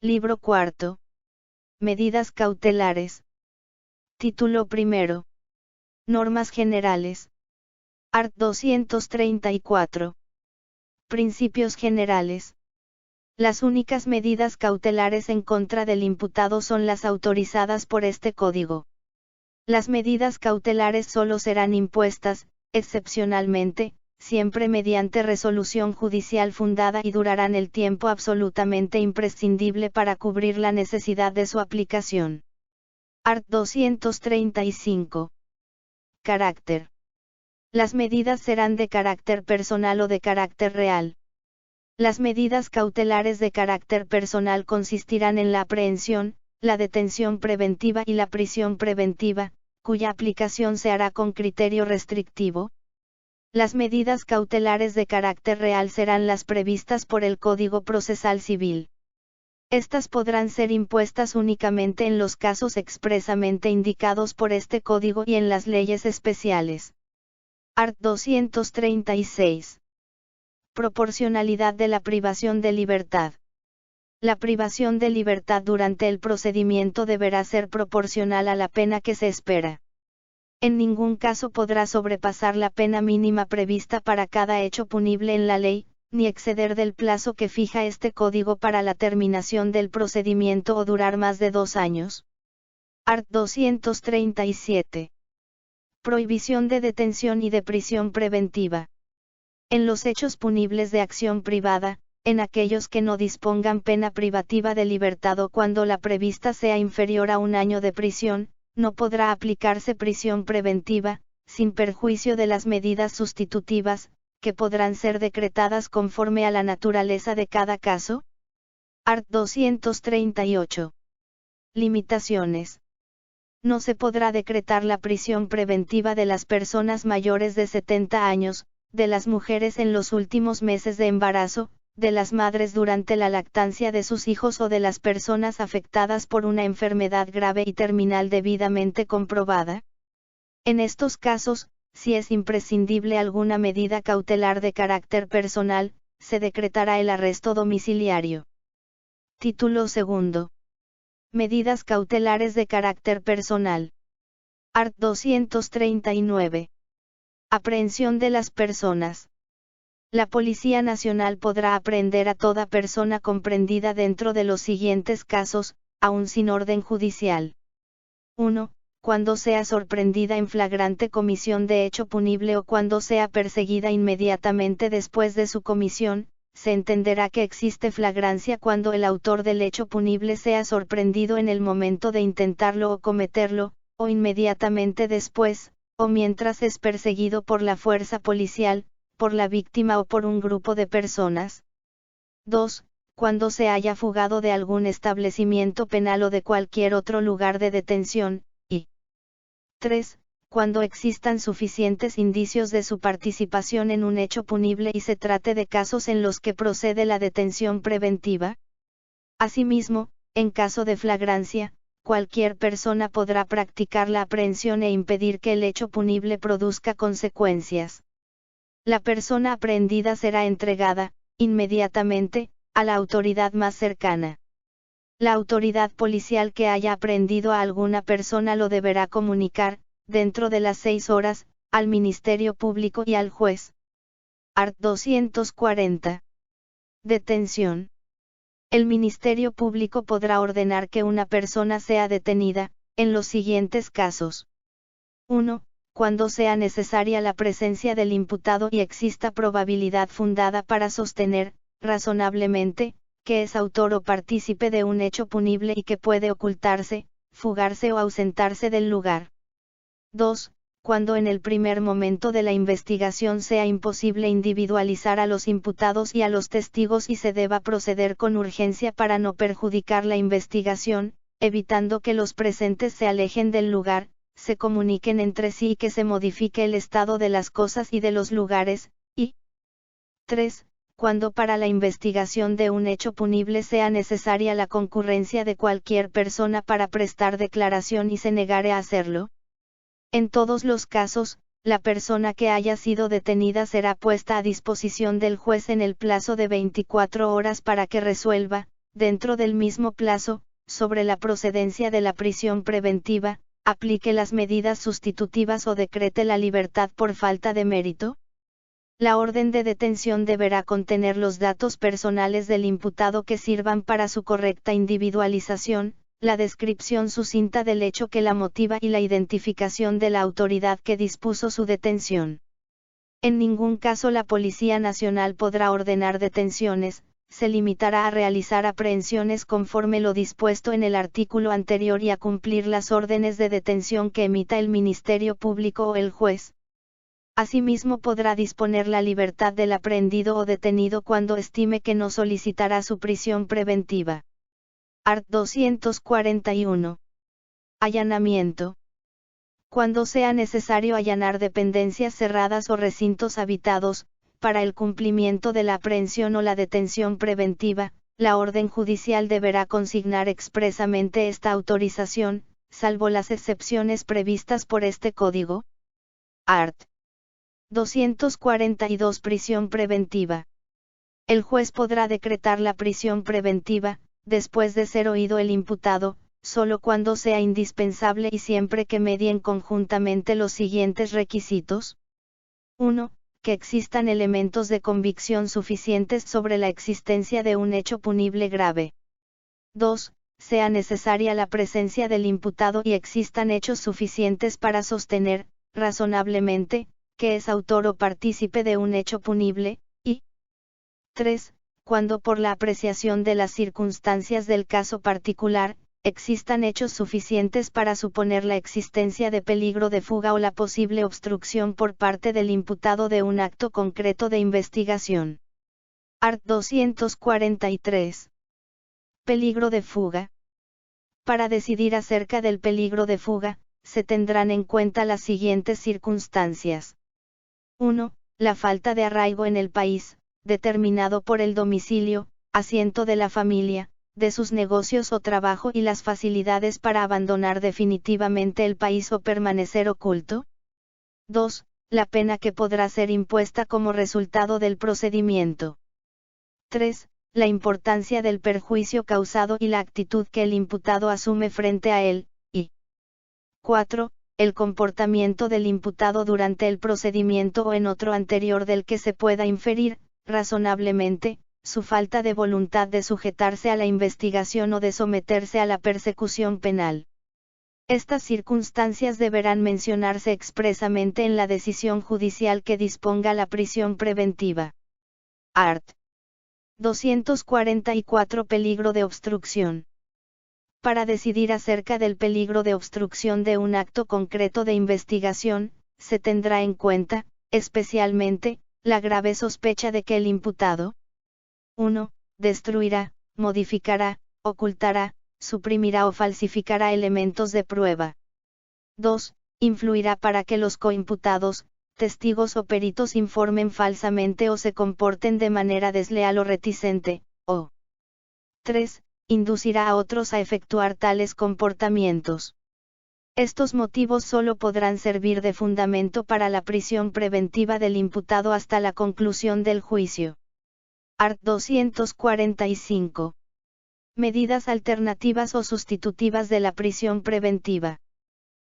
Libro cuarto. Medidas cautelares. Título primero. Normas generales. Art. 234. Principios generales. Las únicas medidas cautelares en contra del imputado son las autorizadas por este Código. Las medidas cautelares solo serán impuestas, excepcionalmente, siempre mediante resolución judicial fundada y durarán el tiempo absolutamente imprescindible para cubrir la necesidad de su aplicación. Art. 235. Carácter. Las medidas serán de carácter personal o de carácter real. Las medidas cautelares de carácter personal consistirán en la aprehensión, la detención preventiva y la prisión preventiva, cuya aplicación se hará con criterio restrictivo. Las medidas cautelares de carácter real serán las previstas por el Código Procesal Civil. Estas podrán ser impuestas únicamente en los casos expresamente indicados por este Código y en las leyes especiales. Art. 236. Proporcionalidad de la privación de libertad. La privación de libertad durante el procedimiento deberá ser proporcional a la pena que se espera. En ningún caso podrá sobrepasar la pena mínima prevista para cada hecho punible en la ley, ni exceder del plazo que fija este Código para la terminación del procedimiento o durar más de 2 años. Art. 237. Prohibición de detención y de prisión preventiva. En los hechos punibles de acción privada, en aquellos que no dispongan pena privativa de libertad o cuando la prevista sea inferior a 1 año de prisión, no podrá aplicarse prisión preventiva, sin perjuicio de las medidas sustitutivas, que podrán ser decretadas conforme a la naturaleza de cada caso. Art. 238. Limitaciones. No se podrá decretar la prisión preventiva de las personas mayores de 70 años, de las mujeres en los últimos meses de embarazo, de las madres durante la lactancia de sus hijos o de las personas afectadas por una enfermedad grave y terminal debidamente comprobada. En estos casos, si es imprescindible alguna medida cautelar de carácter personal, se decretará el arresto domiciliario. Título segundo. Medidas cautelares de carácter personal. Art. 239. Aprehensión de las personas. La Policía Nacional podrá aprehender a toda persona comprendida dentro de los siguientes casos, aun sin orden judicial. 1. Cuando sea sorprendida en flagrante comisión de hecho punible o cuando sea perseguida inmediatamente después de su comisión, se entenderá que existe flagrancia cuando el autor del hecho punible sea sorprendido en el momento de intentarlo o cometerlo, o inmediatamente después, o mientras es perseguido por la fuerza policial, por la víctima o por un grupo de personas. 2. Cuando se haya fugado de algún establecimiento penal o de cualquier otro lugar de detención, y 3. Cuando existan suficientes indicios de su participación en un hecho punible y se trate de casos en los que procede la detención preventiva. Asimismo, en caso de flagrancia, cualquier persona podrá practicar la aprehensión e impedir que el hecho punible produzca consecuencias. La persona aprehendida será entregada, inmediatamente, a la autoridad más cercana. La autoridad policial que haya aprehendido a alguna persona lo deberá comunicar, dentro de las 6 horas, al Ministerio Público y al juez. Art. 240. Detención. El Ministerio Público podrá ordenar que una persona sea detenida, en los siguientes casos. 1. Cuando sea necesaria la presencia del imputado y exista probabilidad fundada para sostener, razonablemente, que es autor o partícipe de un hecho punible y que puede ocultarse, fugarse o ausentarse del lugar. 2. Cuando en el primer momento de la investigación sea imposible individualizar a los imputados y a los testigos y se deba proceder con urgencia para no perjudicar la investigación, evitando que los presentes se alejen del lugar, se comuniquen entre sí y que se modifique el estado de las cosas y de los lugares, y 3. Cuando para la investigación de un hecho punible sea necesaria la concurrencia de cualquier persona para prestar declaración y se negare a hacerlo. En todos los casos, la persona que haya sido detenida será puesta a disposición del juez en el plazo de 24 horas para que resuelva, dentro del mismo plazo, sobre la procedencia de la prisión preventiva, aplique las medidas sustitutivas o decrete la libertad por falta de mérito? La orden de detención deberá contener los datos personales del imputado que sirvan para su correcta individualización, la descripción sucinta del hecho que la motiva y la identificación de la autoridad que dispuso su detención. En ningún caso la Policía Nacional podrá ordenar detenciones, se limitará a realizar aprehensiones conforme lo dispuesto en el artículo anterior y a cumplir las órdenes de detención que emita el Ministerio Público o el juez. Asimismo podrá disponer la libertad del aprehendido o detenido cuando estime que no solicitará su prisión preventiva. Art. 241. Allanamiento. Cuando sea necesario allanar dependencias cerradas o recintos habitados, para el cumplimiento de la aprehensión o la detención preventiva, la orden judicial deberá consignar expresamente esta autorización, salvo las excepciones previstas por este código. Art. 242. Prisión preventiva. El juez podrá decretar la prisión preventiva, después de ser oído el imputado, solo cuando sea indispensable y siempre que medien conjuntamente los siguientes requisitos. 1. Que existan elementos de convicción suficientes sobre la existencia de un hecho punible grave. 2. Sea necesaria la presencia del imputado y existan hechos suficientes para sostener, razonablemente, que es autor o partícipe de un hecho punible, y 3. Cuando por la apreciación de las circunstancias del caso particular, existan hechos suficientes para suponer la existencia de peligro de fuga o la posible obstrucción por parte del imputado de un acto concreto de investigación. Art. 243. Peligro de fuga. Para decidir acerca del peligro de fuga, se tendrán en cuenta las siguientes circunstancias. 1. La falta de arraigo en el país, determinado por el domicilio, asiento de la familia, de sus negocios o trabajo y las facilidades para abandonar definitivamente el país o permanecer oculto. 2. La pena que podrá ser impuesta como resultado del procedimiento. 3. La importancia del perjuicio causado y la actitud que el imputado asume frente a él, y 4. El comportamiento del imputado durante el procedimiento o en otro anterior del que se pueda inferir, razonablemente, su falta de voluntad de sujetarse a la investigación o de someterse a la persecución penal. Estas circunstancias deberán mencionarse expresamente en la decisión judicial que disponga la prisión preventiva. Art. 244. Peligro de obstrucción. Para decidir acerca del peligro de obstrucción de un acto concreto de investigación, se tendrá en cuenta, especialmente, la grave sospecha de que el imputado 1. Destruirá, modificará, ocultará, suprimirá o falsificará elementos de prueba. 2. Influirá para que los coimputados, testigos o peritos informen falsamente o se comporten de manera desleal o reticente, o 3. Inducirá a otros a efectuar tales comportamientos. Estos motivos solo podrán servir de fundamento para la prisión preventiva del imputado hasta la conclusión del juicio. Art. 245. Medidas alternativas o sustitutivas de la prisión preventiva.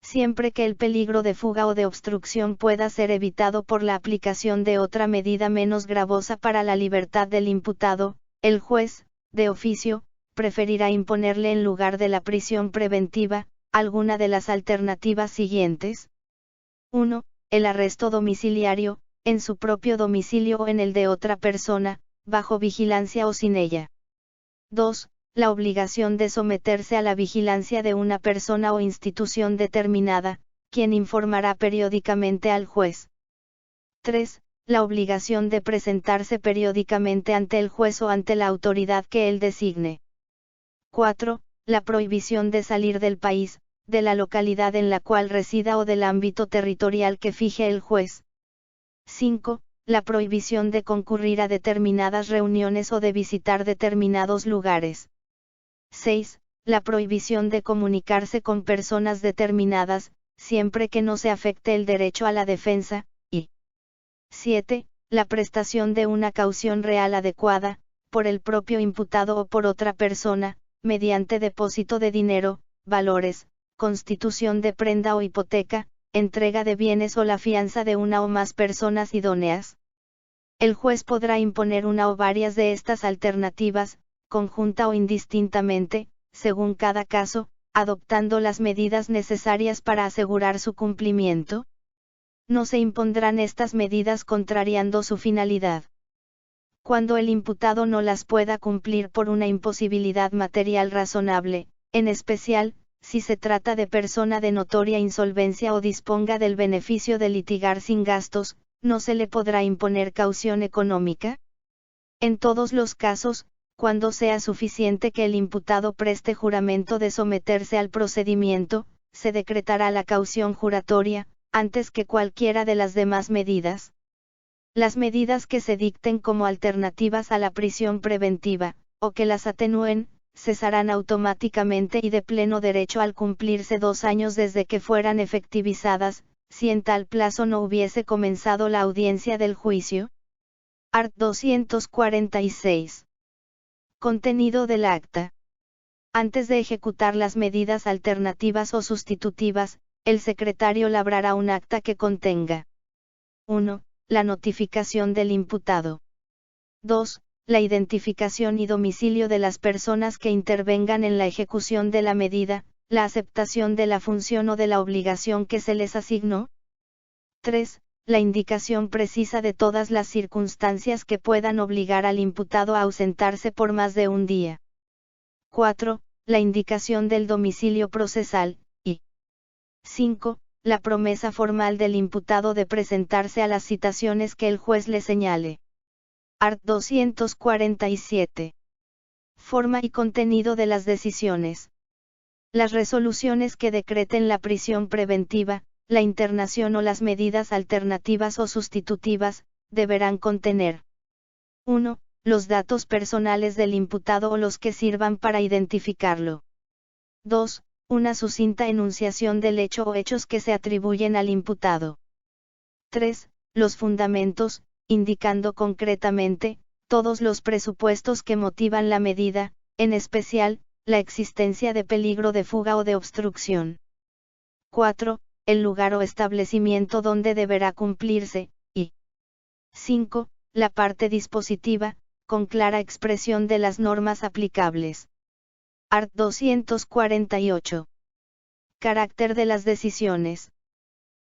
Siempre que el peligro de fuga o de obstrucción pueda ser evitado por la aplicación de otra medida menos gravosa para la libertad del imputado, el juez, de oficio, preferirá imponerle en lugar de la prisión preventiva, alguna de las alternativas siguientes. 1. El arresto domiciliario, en su propio domicilio o en el de otra persona, bajo vigilancia o sin ella. 2. La obligación de someterse a la vigilancia de una persona o institución determinada, quien informará periódicamente al juez. 3. La obligación de presentarse periódicamente ante el juez o ante la autoridad que él designe. 4. La prohibición de salir del país, de la localidad en la cual resida o del ámbito territorial que fije el juez. 5. La prohibición de concurrir a determinadas reuniones o de visitar determinados lugares. 6. La prohibición de comunicarse con personas determinadas, siempre que no se afecte el derecho a la defensa, y 7. La prestación de una caución real adecuada, por el propio imputado o por otra persona, mediante depósito de dinero, valores, constitución de prenda o hipoteca, entrega de bienes o la fianza de una o más personas idóneas. El juez podrá imponer una o varias de estas alternativas, conjunta o indistintamente, según cada caso, adoptando las medidas necesarias para asegurar su cumplimiento. No se impondrán estas medidas contrariando su finalidad. Cuando el imputado no las pueda cumplir por una imposibilidad material razonable, en especial, si se trata de persona de notoria insolvencia o disponga del beneficio de litigar sin gastos, no se le podrá imponer caución económica. En todos los casos, cuando sea suficiente que el imputado preste juramento de someterse al procedimiento, se decretará la caución juratoria, antes que cualquiera de las demás medidas. Las medidas que se dicten como alternativas a la prisión preventiva, o que las atenúen, cesarán automáticamente y de pleno derecho al cumplirse 2 años desde que fueran efectivizadas, si en tal plazo no hubiese comenzado la audiencia del juicio. Art. 246. Contenido del acta. Antes de ejecutar las medidas alternativas o sustitutivas, el secretario labrará un acta que contenga 1. La notificación del imputado. 2. La identificación y domicilio de las personas que intervengan en la ejecución de la medida, la aceptación de la función o de la obligación que se les asignó. 3. La indicación precisa de todas las circunstancias que puedan obligar al imputado a ausentarse por más de un día. 4. La indicación del domicilio procesal, y 5. La promesa formal del imputado de presentarse a las citaciones que el juez le señale. Art. 247. Forma y contenido de las decisiones. Las resoluciones que decreten la prisión preventiva, la internación o las medidas alternativas o sustitutivas, deberán contener 1. Los datos personales del imputado o los que sirvan para identificarlo. 2. Una sucinta enunciación del hecho o hechos que se atribuyen al imputado. 3. Los fundamentos, indicando concretamente, todos los presupuestos que motivan la medida, en especial, la existencia de peligro de fuga o de obstrucción. 4. El lugar o establecimiento donde deberá cumplirse, y 5. La parte dispositiva, con clara expresión de las normas aplicables. Art. 248. Carácter de las decisiones.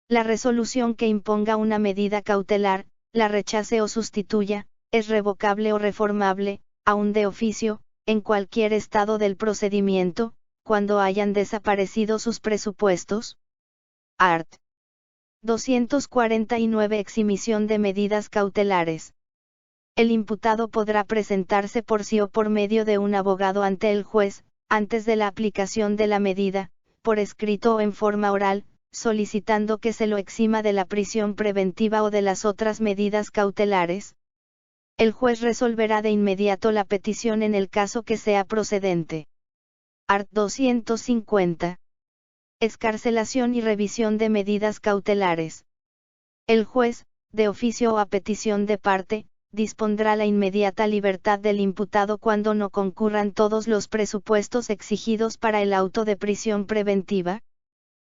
La resolución que imponga una medida cautelar, la rechace o sustituya, es revocable o reformable, aun de oficio, en cualquier estado del procedimiento, cuando hayan desaparecido sus presupuestos. Art. 249. Exhibición de medidas cautelares. El imputado podrá presentarse por sí o por medio de un abogado ante el juez, antes de la aplicación de la medida, por escrito o en forma oral, solicitando que se lo exima de la prisión preventiva o de las otras medidas cautelares. El juez resolverá de inmediato la petición en el caso que sea procedente. Art. 250. Excarcelación y revisión de medidas cautelares. El juez, de oficio o a petición de parte, dispondrá la inmediata libertad del imputado cuando no concurran todos los presupuestos exigidos para el auto de prisión preventiva.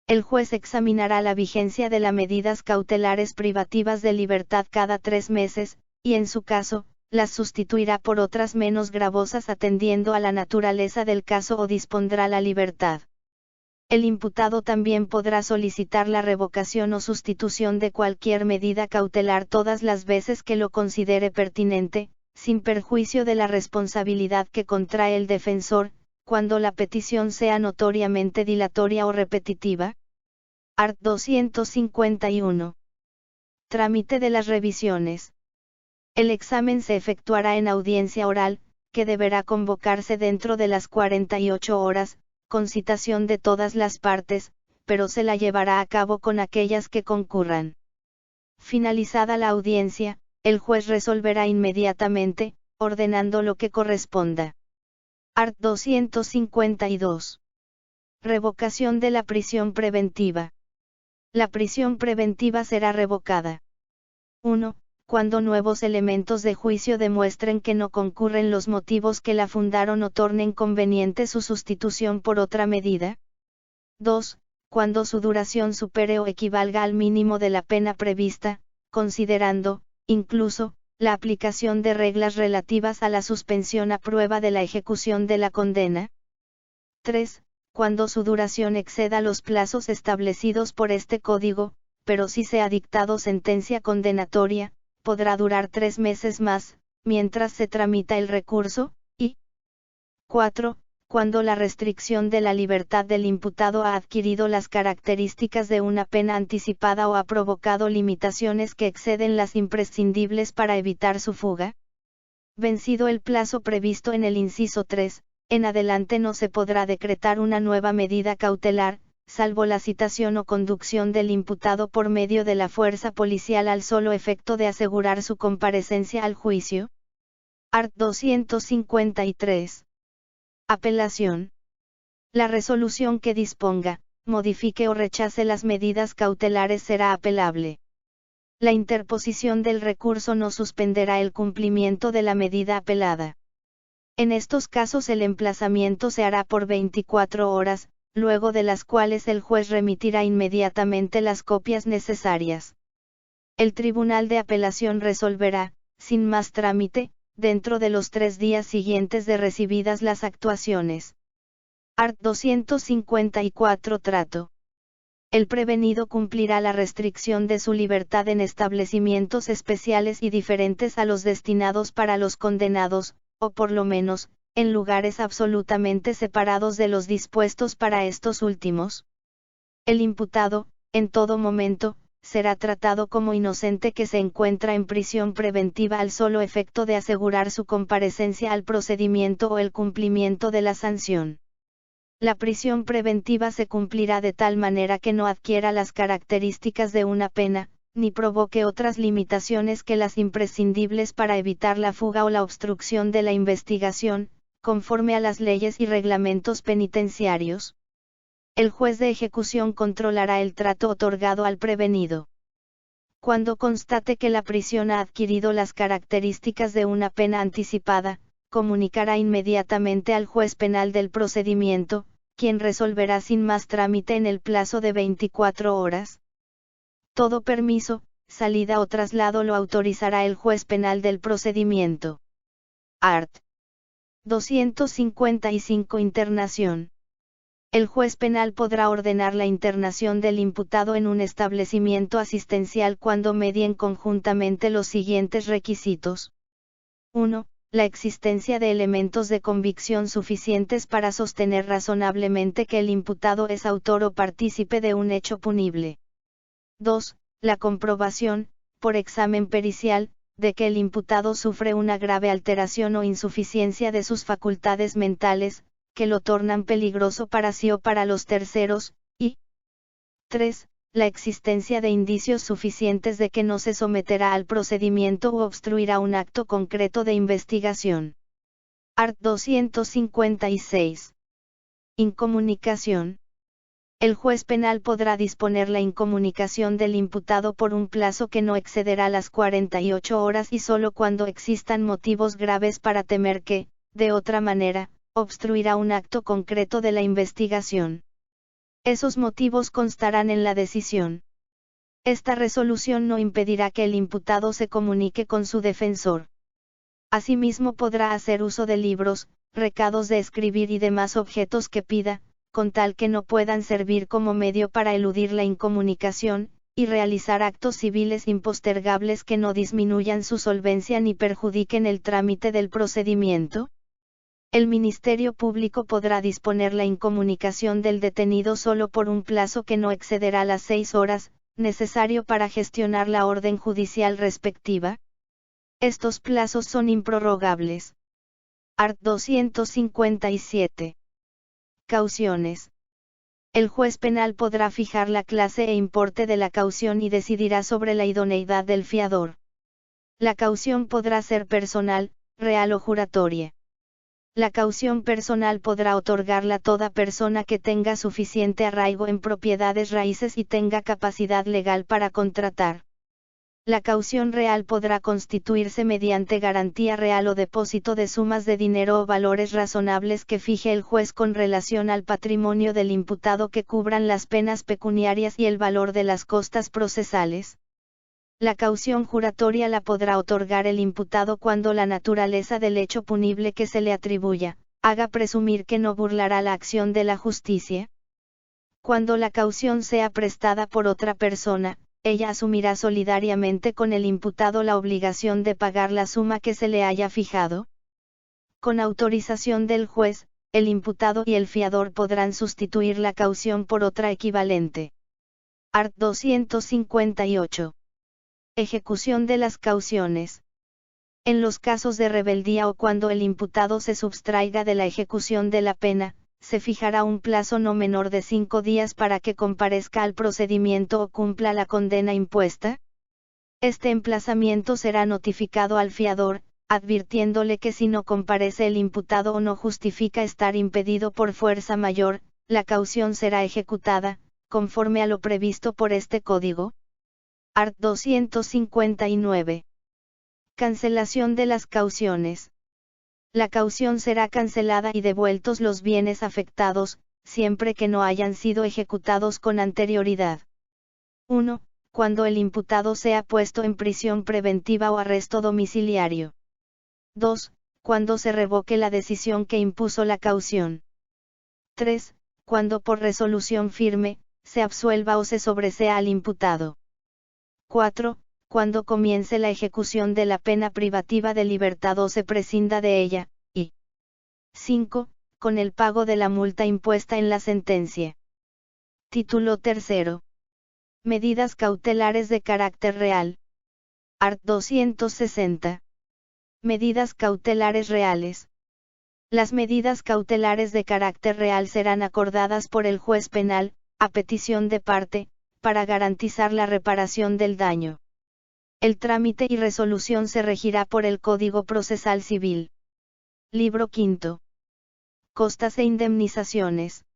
El juez examinará la vigencia de las medidas cautelares privativas de libertad cada 3 meses, y en su caso, las sustituirá por otras menos gravosas atendiendo a la naturaleza del caso o dispondrá la libertad. El imputado también podrá solicitar la revocación o sustitución de cualquier medida cautelar todas las veces que lo considere pertinente, sin perjuicio de la responsabilidad que contrae el defensor, cuando la petición sea notoriamente dilatoria o repetitiva. Art. 251. Trámite de las revisiones. El examen se efectuará en audiencia oral, que deberá convocarse dentro de las 48 horas, con citación de todas las partes, pero se la llevará a cabo con aquellas que concurran. Finalizada la audiencia, el juez resolverá inmediatamente, ordenando lo que corresponda. Art. 252. Revocación de la prisión preventiva. La prisión preventiva será revocada. 1. cuando nuevos elementos de juicio demuestren que no concurren los motivos que la fundaron o tornen conveniente su sustitución por otra medida. 2. Cuando su duración supere o equivalga al mínimo de la pena prevista, considerando, incluso, la aplicación de reglas relativas a la suspensión a prueba de la ejecución de la condena. 3. Cuando su duración exceda los plazos establecidos por este código, pero si se ha dictado sentencia condenatoria, podrá durar 3 meses más, mientras se tramita el recurso, y 4. Cuando la restricción de la libertad del imputado ha adquirido las características de una pena anticipada o ha provocado limitaciones que exceden las imprescindibles para evitar su fuga. Vencido el plazo previsto en el inciso 3, en adelante no se podrá decretar una nueva medida cautelar, salvo la citación o conducción del imputado por medio de la fuerza policial al solo efecto de asegurar su comparecencia al juicio. Art. 253. Apelación. La resolución que disponga, modifique o rechace las medidas cautelares será apelable. La interposición del recurso no suspenderá el cumplimiento de la medida apelada. En estos casos el emplazamiento se hará por 24 horas, luego de las cuales el juez remitirá inmediatamente las copias necesarias. El Tribunal de Apelación resolverá, sin más trámite, dentro de los 3 días siguientes de recibidas las actuaciones. Art. 254 Trato. El prevenido cumplirá la restricción de su libertad en establecimientos especiales y diferentes a los destinados para los condenados, o por lo menos, en lugares absolutamente separados de los dispuestos para estos últimos. El imputado, en todo momento, será tratado como inocente que se encuentra en prisión preventiva al solo efecto de asegurar su comparecencia al procedimiento o el cumplimiento de la sanción. La prisión preventiva se cumplirá de tal manera que no adquiera las características de una pena, ni provoque otras limitaciones que las imprescindibles para evitar la fuga o la obstrucción de la investigación, conforme a las leyes y reglamentos penitenciarios. El juez de ejecución controlará el trato otorgado al prevenido. Cuando constate que la prisión ha adquirido las características de una pena anticipada, comunicará inmediatamente al juez penal del procedimiento, quien resolverá sin más trámite en el plazo de 24 horas. Todo permiso, salida o traslado lo autorizará el juez penal del procedimiento. Art. 255 Internación. El juez penal podrá ordenar la internación del imputado en un establecimiento asistencial cuando medien conjuntamente los siguientes requisitos. 1. La existencia de elementos de convicción suficientes para sostener razonablemente que el imputado es autor o partícipe de un hecho punible. 2. La comprobación, por examen pericial, de que el imputado sufre una grave alteración o insuficiencia de sus facultades mentales, que lo tornan peligroso para sí o para los terceros, y 3. La existencia de indicios suficientes de que no se someterá al procedimiento u obstruirá un acto concreto de investigación. Art. 256. Incomunicación. El juez penal podrá disponer la incomunicación del imputado por un plazo que no excederá las 48 horas y solo cuando existan motivos graves para temer que, de otra manera, obstruirá un acto concreto de la investigación. Esos motivos constarán en la decisión. Esta resolución no impedirá que el imputado se comunique con su defensor. Asimismo podrá hacer uso de libros, recados de escribir y demás objetos que pida, con tal que no puedan servir como medio para eludir la incomunicación, y realizar actos civiles impostergables que no disminuyan su solvencia ni perjudiquen el trámite del procedimiento. El Ministerio Público podrá disponer la incomunicación del detenido solo por un plazo que no excederá las 6 horas, necesario para gestionar la orden judicial respectiva. Estos plazos son improrrogables. Art. 257. Cauciones. El juez penal podrá fijar la clase e importe de la caución y decidirá sobre la idoneidad del fiador. La caución podrá ser personal, real o juratoria. La caución personal podrá otorgarla toda persona que tenga suficiente arraigo en propiedades raíces y tenga capacidad legal para contratar. La caución real podrá constituirse mediante garantía real o depósito de sumas de dinero o valores razonables que fije el juez con relación al patrimonio del imputado que cubran las penas pecuniarias y el valor de las costas procesales. La caución juratoria la podrá otorgar el imputado cuando la naturaleza del hecho punible que se le atribuya, haga presumir que no burlará la acción de la justicia. Cuando la caución sea prestada por otra persona, ella asumirá solidariamente con el imputado la obligación de pagar la suma que se le haya fijado. Con autorización del juez, el imputado y el fiador podrán sustituir la caución por otra equivalente. Art. 258. Ejecución de las cauciones. En los casos de rebeldía o cuando el imputado se subtraiga de la ejecución de la pena, se fijará un plazo no menor de 5 días para que comparezca al procedimiento o cumpla la condena impuesta. Este emplazamiento será notificado al fiador, advirtiéndole que si no comparece el imputado o no justifica estar impedido por fuerza mayor, la caución será ejecutada, conforme a lo previsto por este código. Art. 259. Cancelación de las cauciones. La caución será cancelada y devueltos los bienes afectados, siempre que no hayan sido ejecutados con anterioridad. 1. Cuando el imputado sea puesto en prisión preventiva o arresto domiciliario. 2. Cuando se revoque la decisión que impuso la caución. 3. Cuando por resolución firme, se absuelva o se sobresea al imputado. 4. Cuando comience la ejecución de la pena privativa de libertad o se prescinda de ella, y 5. Con el pago de la multa impuesta en la sentencia. Título 3. Medidas cautelares de carácter real. Art. 260. Medidas cautelares reales. Las medidas cautelares de carácter real serán acordadas por el juez penal, a petición de parte, para garantizar la reparación del daño. El trámite y resolución se regirá por el Código Procesal Civil. Libro V. Costas e indemnizaciones.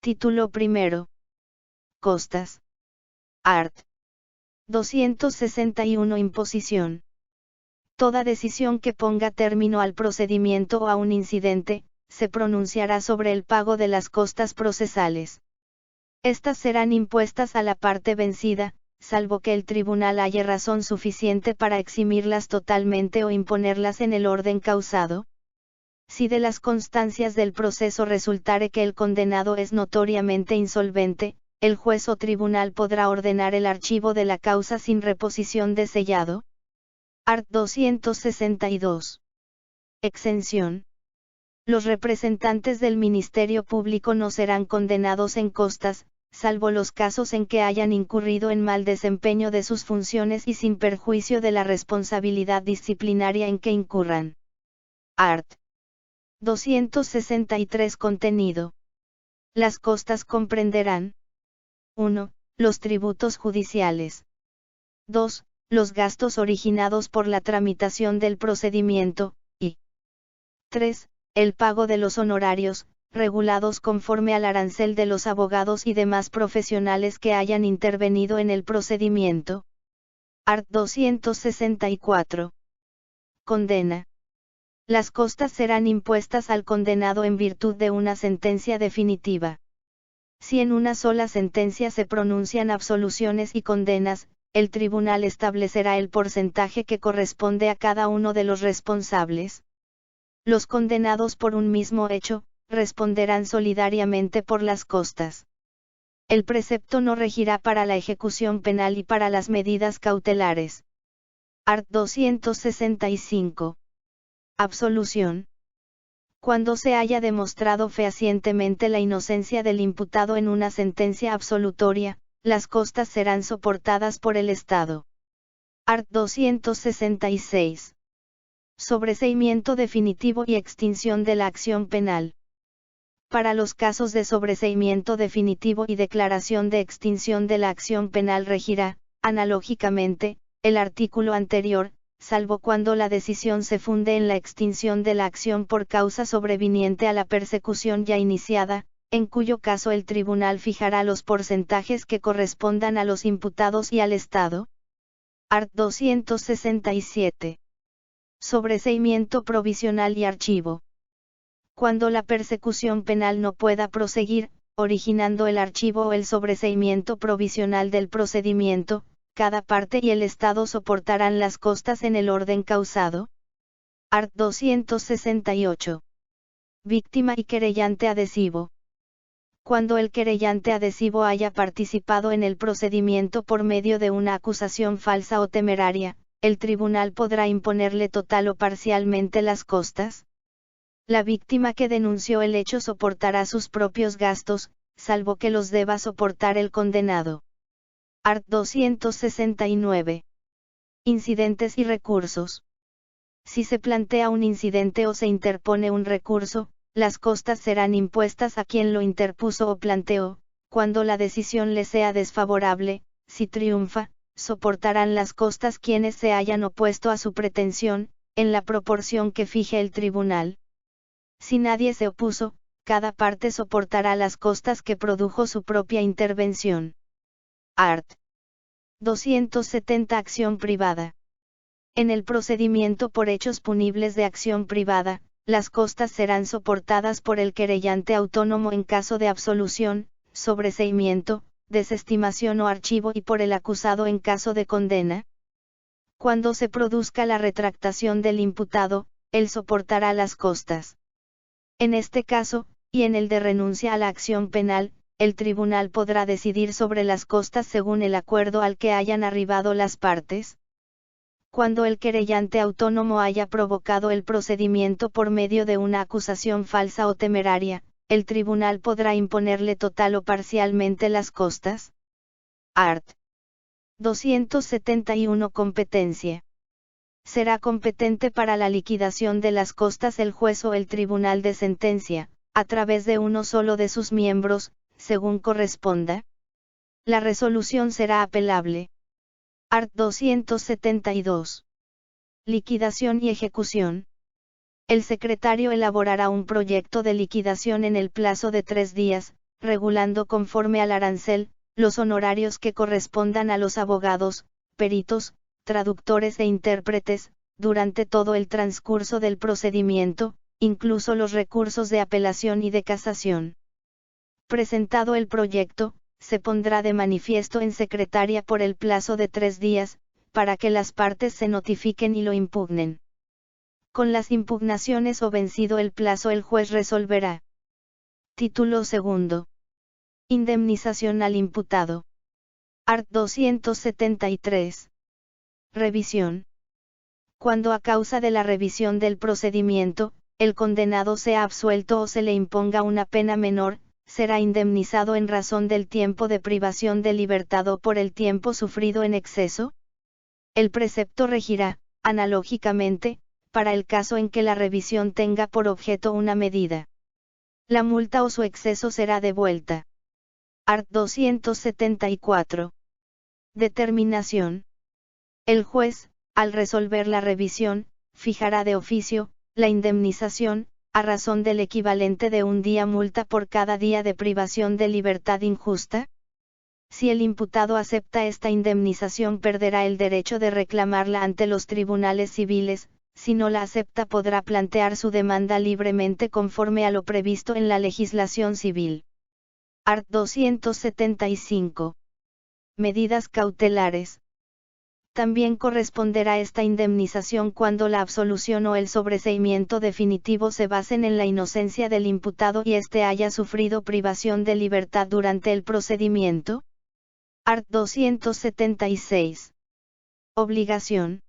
Título 1. Costas. Art. 261. Imposición. Toda decisión que ponga término al procedimiento o a un incidente, se pronunciará sobre el pago de las costas procesales. Estas serán impuestas a la parte vencida, salvo que el tribunal haya razón suficiente para eximirlas totalmente o imponerlas en el orden causado. Si de las constancias del proceso resultare que el condenado es notoriamente insolvente, el juez o tribunal podrá ordenar el archivo de la causa sin reposición de sellado. Art. 262. Exención. Los representantes del Ministerio Público no serán condenados en costas, salvo los casos en que hayan incurrido en mal desempeño de sus funciones y sin perjuicio de la responsabilidad disciplinaria en que incurran. Art. 263. Contenido. Las costas comprenderán: 1. Los tributos judiciales. 2. Los gastos originados por la tramitación del procedimiento, y 3. El pago de los honorarios, regulados conforme al arancel de los abogados y demás profesionales que hayan intervenido en el procedimiento. Art. 264. Condena. Las costas serán impuestas al condenado en virtud de una sentencia definitiva. Si en una sola sentencia se pronuncian absoluciones y condenas, el tribunal establecerá el porcentaje que corresponde a cada uno de los responsables. Los condenados por un mismo hecho, responderán solidariamente por las costas. El precepto no regirá para la ejecución penal y para las medidas cautelares. Art. 265. Absolución. Cuando se haya demostrado fehacientemente la inocencia del imputado en una sentencia absolutoria, las costas serán soportadas por el Estado. Art. 266. Sobreseimiento definitivo y extinción de la acción penal. Para los casos de sobreseimiento definitivo y declaración de extinción de la acción penal regirá, analógicamente, el artículo anterior, salvo cuando la decisión se funde en la extinción de la acción por causa sobreviniente a la persecución ya iniciada, en cuyo caso el tribunal fijará los porcentajes que correspondan a los imputados y al Estado. Art. 267. Sobreseimiento provisional y archivo. Cuando la persecución penal no pueda proseguir, originando el archivo o el sobreseimiento provisional del procedimiento, cada parte y el Estado soportarán las costas en el orden causado. Art. 268. Víctima y querellante adhesivo. Cuando el querellante adhesivo haya participado en el procedimiento por medio de una acusación falsa o temeraria, el tribunal podrá imponerle total o parcialmente las costas. La víctima que denunció el hecho soportará sus propios gastos, salvo que los deba soportar el condenado. Art. 269. Incidentes y recursos. Si se plantea un incidente o se interpone un recurso, las costas serán impuestas a quien lo interpuso o planteó. Cuando la decisión le sea desfavorable, si triunfa, soportarán las costas quienes se hayan opuesto a su pretensión, en la proporción que fije el tribunal. Si nadie se opuso, cada parte soportará las costas que produjo su propia intervención. Art. 270. Acción privada. En el procedimiento por hechos punibles de acción privada, las costas serán soportadas por el querellante autónomo en caso de absolución, sobreseimiento, desestimación o archivo y por el acusado en caso de condena. Cuando se produzca la retractación del imputado, él soportará las costas. En este caso, y en el de renuncia a la acción penal, el tribunal podrá decidir sobre las costas según el acuerdo al que hayan arribado las partes. Cuando el querellante autónomo haya provocado el procedimiento por medio de una acusación falsa o temeraria, el tribunal podrá imponerle total o parcialmente las costas. Art. 271. Competencia. Será competente para la liquidación de las costas el juez o el tribunal de sentencia, a través de uno solo de sus miembros, según corresponda. La resolución será apelable. Art. 272. Liquidación y ejecución. El secretario elaborará un proyecto de liquidación en el plazo de 3 días, regulando conforme al arancel, los honorarios que correspondan a los abogados, peritos, traductores e intérpretes, durante todo el transcurso del procedimiento, incluso los recursos de apelación y de casación. Presentado el proyecto, se pondrá de manifiesto en secretaria por el plazo de 3 días, para que las partes se notifiquen y lo impugnen. Con las impugnaciones o vencido el plazo el juez resolverá. Título segundo. Indemnización al imputado. Art. 273. Revisión. Cuando a causa de la revisión del procedimiento, el condenado sea absuelto o se le imponga una pena menor, será indemnizado en razón del tiempo de privación de libertad o por el tiempo sufrido en exceso. El precepto regirá, analógicamente, para el caso en que la revisión tenga por objeto una medida. La multa o su exceso será devuelta. Art. 274. Determinación. El juez, al resolver la revisión, fijará de oficio, la indemnización, a razón del equivalente de un día multa por cada día de privación de libertad injusta. Si el imputado acepta esta indemnización perderá el derecho de reclamarla ante los tribunales civiles, si no la acepta podrá plantear su demanda libremente conforme a lo previsto en la legislación civil. Art. 275. Medidas cautelares. También corresponderá esta indemnización cuando la absolución o el sobreseimiento definitivo se basen en la inocencia del imputado y éste haya sufrido privación de libertad durante el procedimiento. Art. 276. Obligación.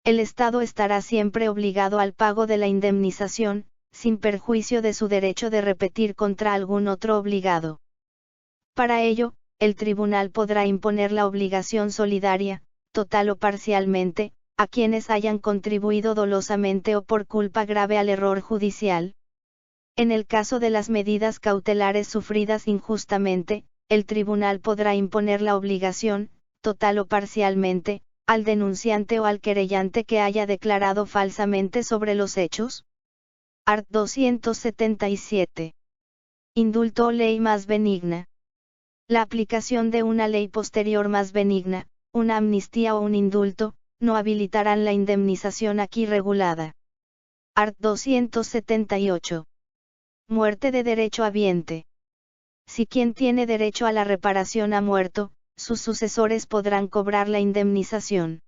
El Estado estará siempre obligado al pago de la indemnización, sin perjuicio de su derecho de repetir contra algún otro obligado. Para ello, el tribunal podrá imponer la obligación solidaria, total o parcialmente, a quienes hayan contribuido dolosamente o por culpa grave al error judicial. En el caso de las medidas cautelares sufridas injustamente, el tribunal podrá imponer la obligación, total o parcialmente, al denunciante o al querellante que haya declarado falsamente sobre los hechos. Art. 277. Indulto o ley más benigna. La aplicación de una ley posterior más benigna, una amnistía o un indulto, no habilitarán la indemnización aquí regulada. Art. 278. Muerte de derecho habiente. Si quien tiene derecho a la reparación ha muerto, sus sucesores podrán cobrar la indemnización.